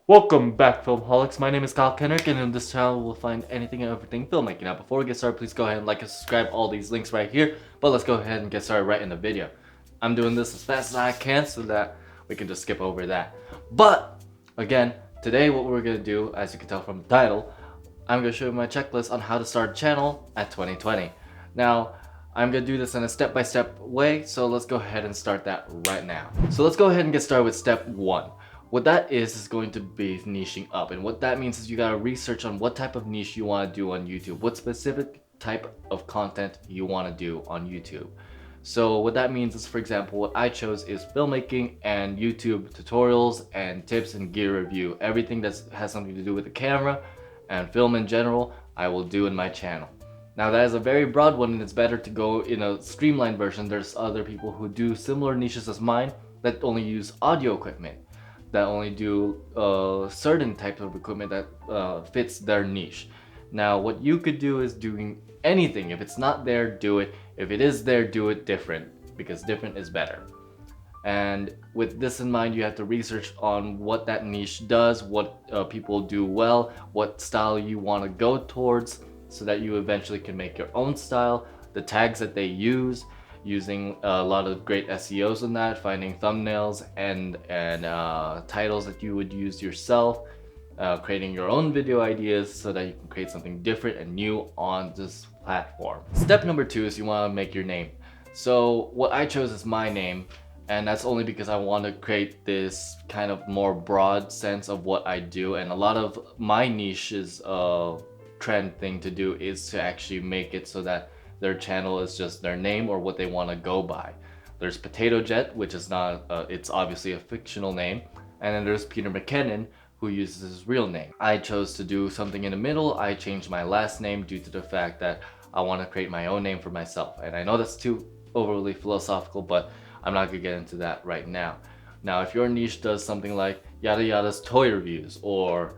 Welcome back, Filmholics. My name is Kyle Kenrick, and in this channel we'll find anything and everything filmmaking. Now, before we get started, please go ahead and like and subscribe. All these links right here. But let's go ahead and get started right in the video. I'm doing this as fast as I can so that we can just skip over that. But again, today what we're gonna do, as you can tell from the title, I'm gonna show you my checklist on how to start a channel at 2020. Now, I'm gonna do this in a step-by-step way, so let's go ahead and start that right now. So let's go ahead and get started with step one. What that is going to be niching up, and what that means is you gotta research on what type of niche you want to do on YouTube, what specific type of content you want to do on YouTube. So what that means is, for example, what I chose is filmmaking and YouTube tutorials and tips and gear review. Everything that has something to do with the camera and film in general, I will do in my channel. Now that is a very broad one, and it's better to go in a streamlined version. There's other people who do similar niches as mine that only use audio equipment, that only do certain types of equipment that fits their niche. Now what you could do is doing anything. If it's not there, do it. If it is there, do it different, because different is better. And with this in mind, you have to research on what that niche does, what people do well, what style you want to go towards, so that you eventually can make your own style, the tags that they use, using a lot of great SEOs in that, finding thumbnails and titles that you would use yourself, creating your own video ideas so that you can create something different and new on this platform. Step number two is you want to make your name. So what I chose is my name, and that's only because I want to create this kind of more broad sense of what I do. And a lot of my niche's trend thing to do is to actually make it so that their channel is just their name or what they want to go by. There's Potato Jet, which is not, it's obviously a fictional name. And then there's Peter McKinnon, who uses his real name. I chose to do something in the middle. I changed my last name due to the fact that I want to create my own name for myself. And I know that's too overly philosophical, but I'm not gonna get into that right now. Now, if your niche does something like Yada Yada's toy reviews, or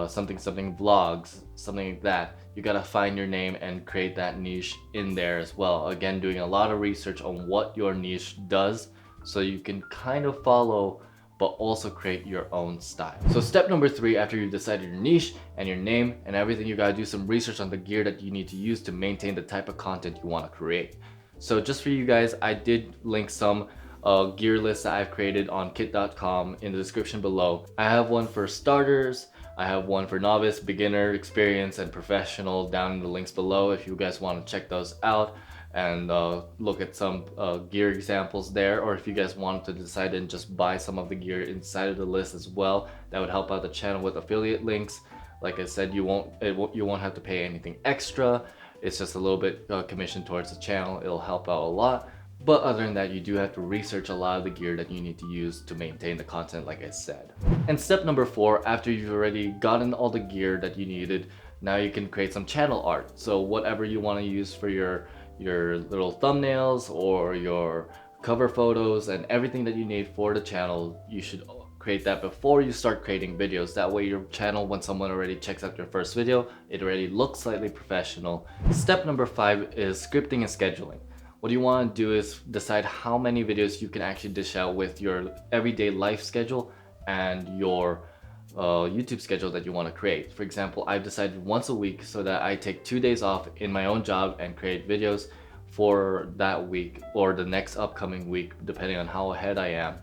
something vlogs, something like that, you gotta find your name and create that niche in there as well. Again, doing a lot of research on what your niche does so you can kind of follow but also create your own style. So step number three, after you've decided your niche and your name and everything, you gotta do some research on the gear that you need to use to maintain the type of content you want to create. So just for you guys, I did link some gear lists that I've created on kit.com in the description below. I have one for starters, I have one for novice, beginner, experienced, and professional down in the links below if you guys want to check those out and look at some gear examples there. Or if you guys want to decide and just buy some of the gear inside of the list as well, that would help out the channel with affiliate links. Like I said, you won't have to pay anything extra. It's just a little bit commission towards the channel. It'll help out a lot. But other than that, you do have to research a lot of the gear that you need to use to maintain the content, like I said. And step number four, after you've already gotten all the gear that you needed, now you can create some channel art. So whatever you want to use for your little thumbnails or your cover photos and everything that you need for the channel, you should create that before you start creating videos. That way your channel, when someone already checks out your first video, it already looks slightly professional. Step number five is scripting and scheduling. What you want to do is decide how many videos you can actually dish out with your everyday life schedule and your YouTube schedule that you want to create. For example, I've decided once a week so that I take 2 days off in my own job and create videos for that week or the next upcoming week, depending on how ahead I am.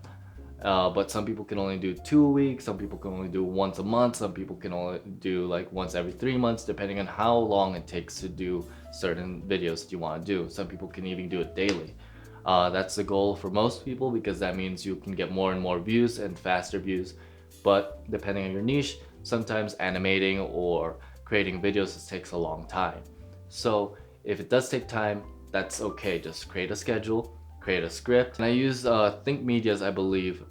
But some people can only do 2 weeks, some people can only do once a month, some people can only do like once every 3 months, depending on how long it takes to do certain videos that you want to do. Some people can even do it daily. That's the goal for most people, because that means you can get more and more views and faster views. But depending on your niche, sometimes animating or creating videos takes a long time. So if it does take time, that's okay. Just create a schedule, create a script. And I use Think Media's, I believe,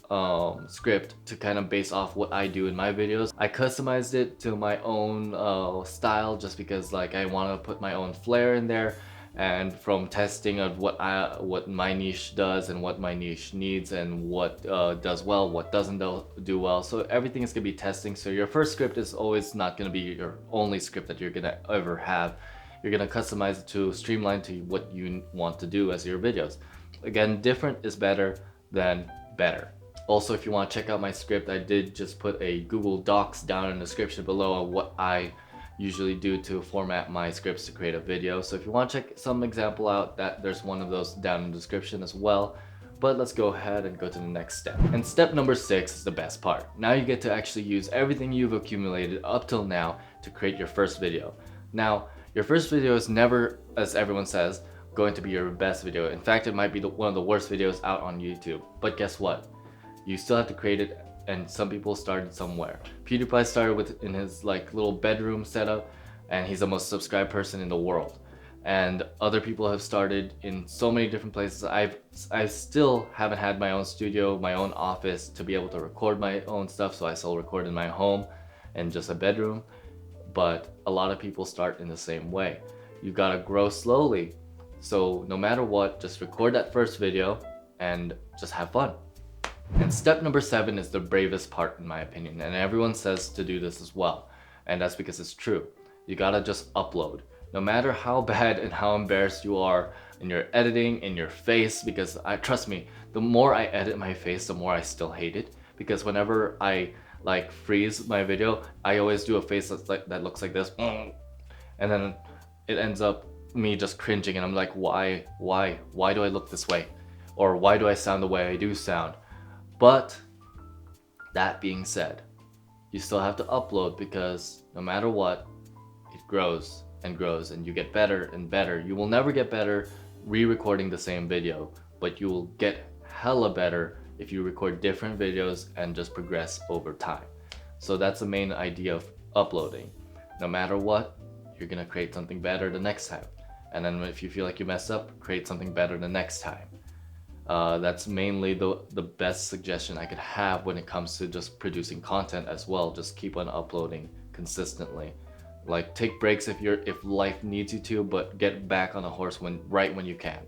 script to kind of base off what I do in my videos. I customized it to my own style, just because like I want to put my own flair in there. And from testing of what my niche does and what my niche needs and what does well, what doesn't do well. So everything is gonna be testing. So your first script is always not gonna be your only script that you're gonna ever have. You're gonna customize it to streamline to what you want to do as your videos. Again, different is better than better. Also, if you want to check out my script, I did just put a Google Docs down in the description below of what I usually do to format my scripts to create a video. So if you want to check some example out, there's one of those down in the description as well. But let's go ahead and go to the next step. And step number 6 is the best part. Now you get to actually use everything you've accumulated up till now to create your first video. Now, your first video is never, as everyone says, going to be your best video. In fact, it might be one of the worst videos out on YouTube. But guess what? You still have to create it, and some people started somewhere. PewDiePie started in his little bedroom setup, and he's the most subscribed person in the world. And other people have started in so many different places. I still haven't had my own studio, my own office to be able to record my own stuff, so I still record in my home and just a bedroom. But a lot of people start in the same way. You gotta grow slowly. So no matter what, just record that first video and just have fun. And step number 7 is the bravest part in my opinion, and everyone says to do this as well. And that's because it's true. You gotta just upload. No matter how bad and how embarrassed you are in your editing, in your face, because trust me, the more I edit my face, the more I still hate it. Because whenever I freeze my video, I always do a face that looks like this, and then it ends up me just cringing, and I'm like, why do I look this way? Or why do I sound the way I do sound? But that being said, you still have to upload, because no matter what, it grows and grows, and you get better and better. You will never get better re-recording the same video, but you will get hella better if you record different videos and just progress over time. So that's the main idea of uploading. No matter what, you're gonna create something better the next time. And then if you feel like you mess up, create something better the next time. That's mainly the best suggestion I could have when it comes to just producing content as well. Just keep on uploading consistently. Take breaks if life needs you to, but get back on a horse right when you can,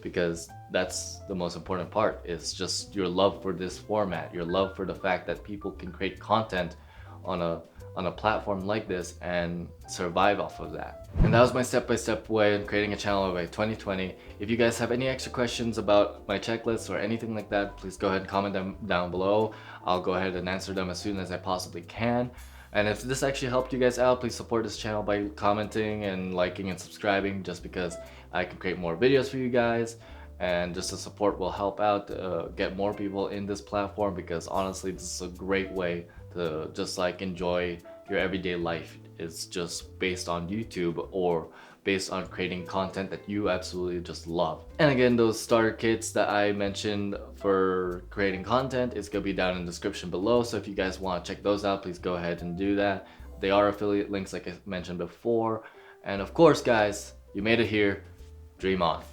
because that's the most important part. Is just your love for this format, your love for the fact that people can create content on a platform like this and survive off of that. And that was my step-by-step way in creating a channel by 2020. If you guys have any extra questions about my checklist or anything like that, please go ahead and comment them down below. I'll go ahead and answer them as soon as I possibly can. And if this actually helped you guys out, please support this channel by commenting and liking and subscribing, just because I can create more videos for you guys. And just the support will help out get more people in this platform, because honestly, this is a great way to just enjoy your everyday life. It's just based on YouTube or based on creating content that you absolutely just love. And again, those starter kits that I mentioned for creating content is gonna be down in the description below. So if you guys want to check those out, please go ahead and do that. They are affiliate links like I mentioned before. And of course guys, you made it here. Dream on.